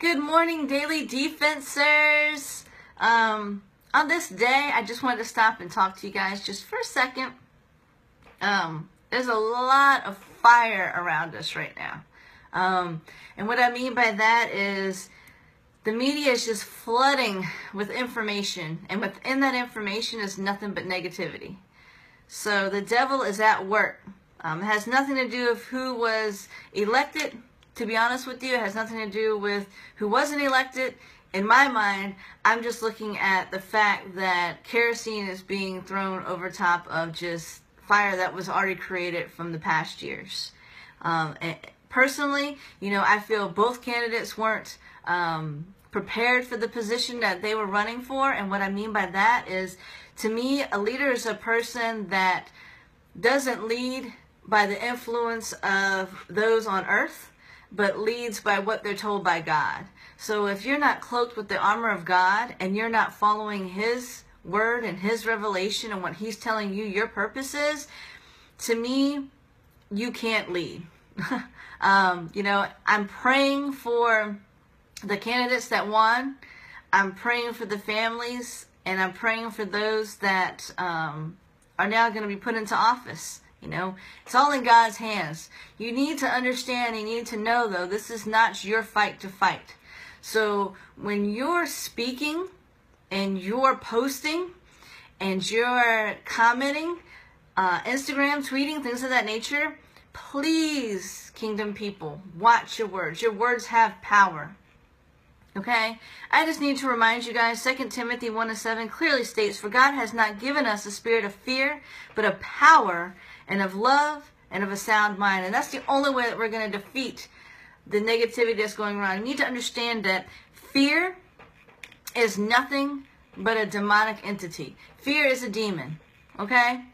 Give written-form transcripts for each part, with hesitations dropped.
Good morning, Daily Defensors. On this day, I just wanted to stop and talk to you guys just for a second. There's a lot of fire around us right now. And what I mean by that is the media is just flooding with information. And within that information is nothing but negativity. So the devil is at work. It has nothing to do with who was elected. To be honest with you, it has nothing to do with who wasn't elected. In my mind, I'm just looking at the fact that kerosene is being thrown over top of just fire that was already created from the past years. And personally, I feel both candidates weren't prepared for the position that they were running for. And what I mean by that is, to me, a leader is a person that doesn't lead by the influence of those on earth, but leads by what they're told by God. So if you're not cloaked with the armor of God and you're not following His word and His revelation and what He's telling you your purpose is, to me, you can't lead. I'm praying for the candidates that won. I'm praying for the families, and I'm praying for those that are now going to be put into office. It's all in God's hands. You need to understand, you need to know, though, this is not your fight to fight. So when you're speaking and you're posting and you're commenting, Instagram, tweeting, things of that nature, please, kingdom people, watch your words. Your words have power. Okay? I just need to remind you guys, 2 Timothy 1:7 clearly states, "For God has not given us a spirit of fear, but of power and of love and of a sound mind." And that's the only way that we're going to defeat the negativity that's going around. You need to understand that fear is nothing but a demonic entity. Fear is a demon. Okay?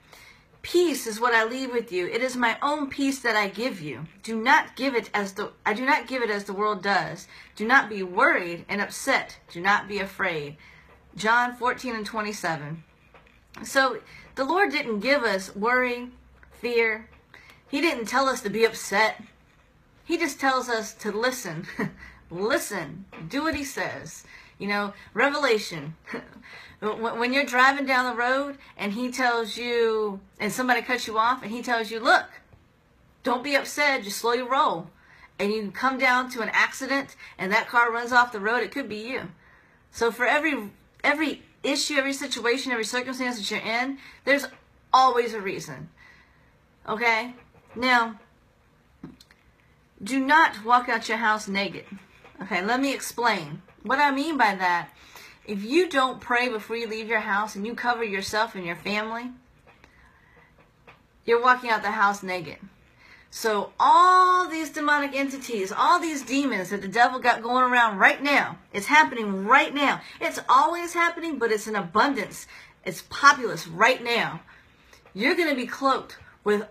Peace is what I leave with you. It is my own peace that I give you. I do not give it as the world does. Do not be worried and upset. Do not be afraid. John 14:27. So the Lord didn't give us worry, fear. He didn't tell us to be upset. He just tells us to listen. Listen. Do what He says. Revelation. When you're driving down the road and He tells you, and somebody cuts you off and He tells you, look, don't be upset, just slow your roll. And you come down to an accident and that car runs off the road, it could be you. So for every issue, every situation, every circumstance that you're in, there's always a reason. Okay? Now, do not walk out your house naked. Okay, let me explain. What I mean by that, if you don't pray before you leave your house and you cover yourself and your family, you're walking out the house naked. So all these demonic entities, all these demons that the devil got going around right now, it's happening right now. It's always happening, but it's in abundance. It's populous right now. You're going to be cloaked with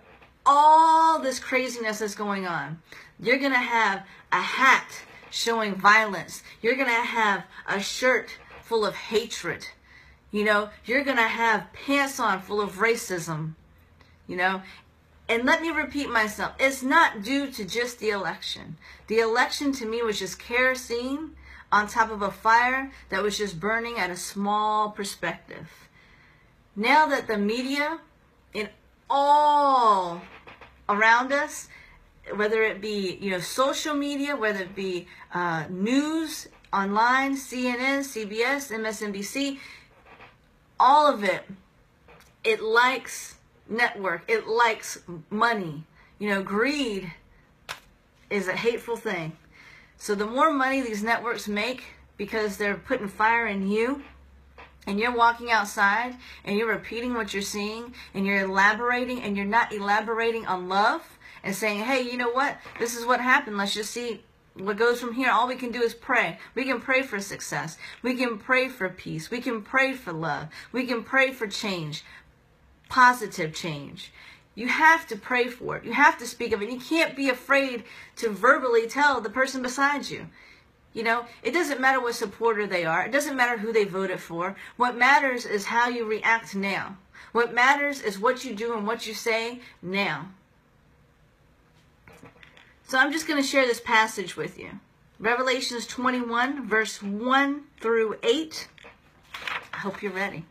all this craziness that's going on. You're going to have a hat showing violence. You're going to have a shirt full of hatred. You're going to have pants on full of racism. And let me repeat myself. It's not due to just the election. The election to me was just kerosene on top of a fire that was just burning at a small perspective. Now that the media in all around us, whether it be social media, whether it be news online, CNN, CBS, MSNBC, all of it, it likes network, it likes money. Greed is a hateful thing. So the more money these networks make because they're putting fire in you, and you're walking outside and you're repeating what you're seeing and you're elaborating, and you're not elaborating on love and saying, hey, you know what? This is what happened. Let's just see what goes from here. All we can do is pray. We can pray for success. We can pray for peace. We can pray for love. We can pray for change, positive change. You have to pray for it. You have to speak of it. You can't be afraid to verbally tell the person beside you. It doesn't matter what supporter they are. It doesn't matter who they voted for. What matters is how you react now. What matters is what you do and what you say now. So I'm just going to share this passage with you. Revelations 21, verse 1 through 8. I hope you're ready.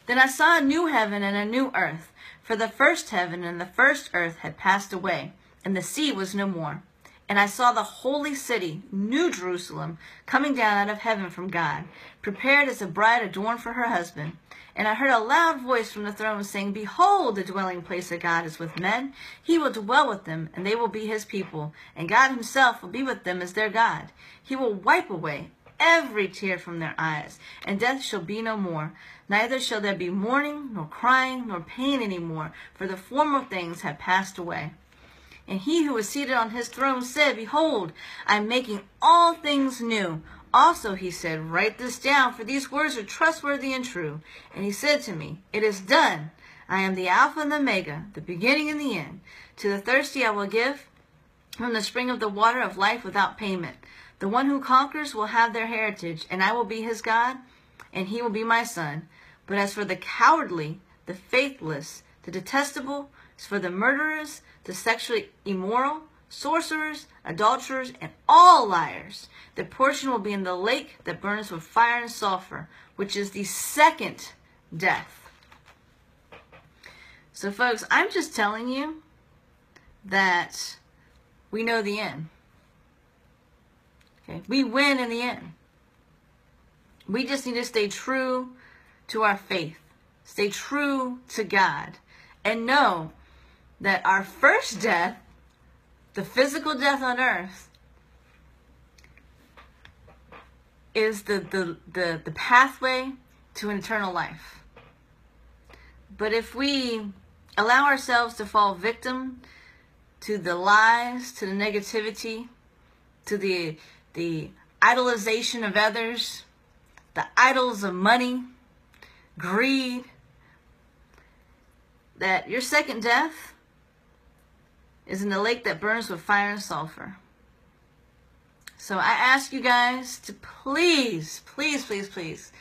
Then I saw a new heaven and a new earth, for the first heaven and the first earth had passed away, and the sea was no more. And I saw the holy city, New Jerusalem, coming down out of heaven from God, prepared as a bride adorned for her husband. And I heard a loud voice from the throne saying, Behold, the dwelling place of God is with men. He will dwell with them, and they will be his people. And God himself will be with them as their God. He will wipe away every tear from their eyes, and death shall be no more. Neither shall there be mourning, nor crying, nor pain any more, for the former things have passed away. And he who was seated on his throne said, Behold, I am making all things new. Also, he said, Write this down, for these words are trustworthy and true. And he said to me, It is done. I am the Alpha and the Omega, the beginning and the end. To the thirsty I will give from the spring of the water of life without payment. The one who conquers will have their heritage, and I will be his God, and he will be my son. But as for the cowardly, the faithless, the detestable, as for the murderers, the sexually immoral, sorcerers, adulterers, and all liars, their portion will be in the lake that burns with fire and sulfur, which is the second death. So folks, I'm just telling you that we know the end. Okay? We win in the end. We just need to stay true to our faith. Stay true to God. And know that our first death, the physical death on earth, is the pathway to an eternal life. But if we allow ourselves to fall victim to the lies, to the negativity, to the idolization of others, the idols of money, greed, that your second death is in the lake that burns with fire and sulfur. So I ask you guys to please, please, please, please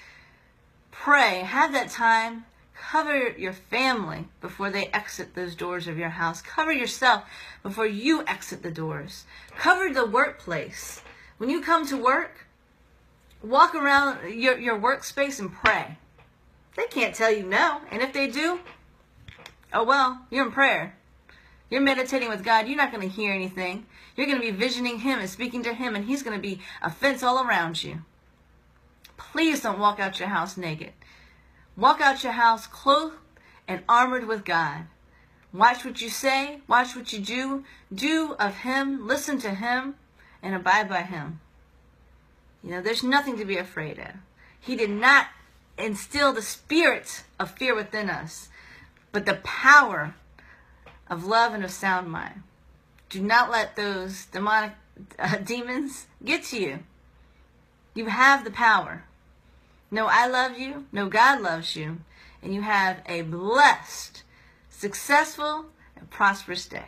pray. Have that time. Cover your family before they exit those doors of your house. Cover yourself before you exit the doors. Cover the workplace. When you come to work, walk around your workspace and pray. They can't tell you no. And if they do, oh well, you're in prayer. You're meditating with God. You're not going to hear anything. You're going to be visioning him and speaking to him, and he's going to be a fence all around you. Please don't walk out your house naked. Walk out your house clothed and armored with God. Watch what you say. Watch what you do. Do of him. Listen to him and abide by him. You know, there's nothing to be afraid of. He did not instill the spirit of fear within us, but the power of love and of sound mind. Do not let those demonic demons get to you. You have the power. Know I love you. Know God loves you. And you have a blessed, successful, and prosperous day.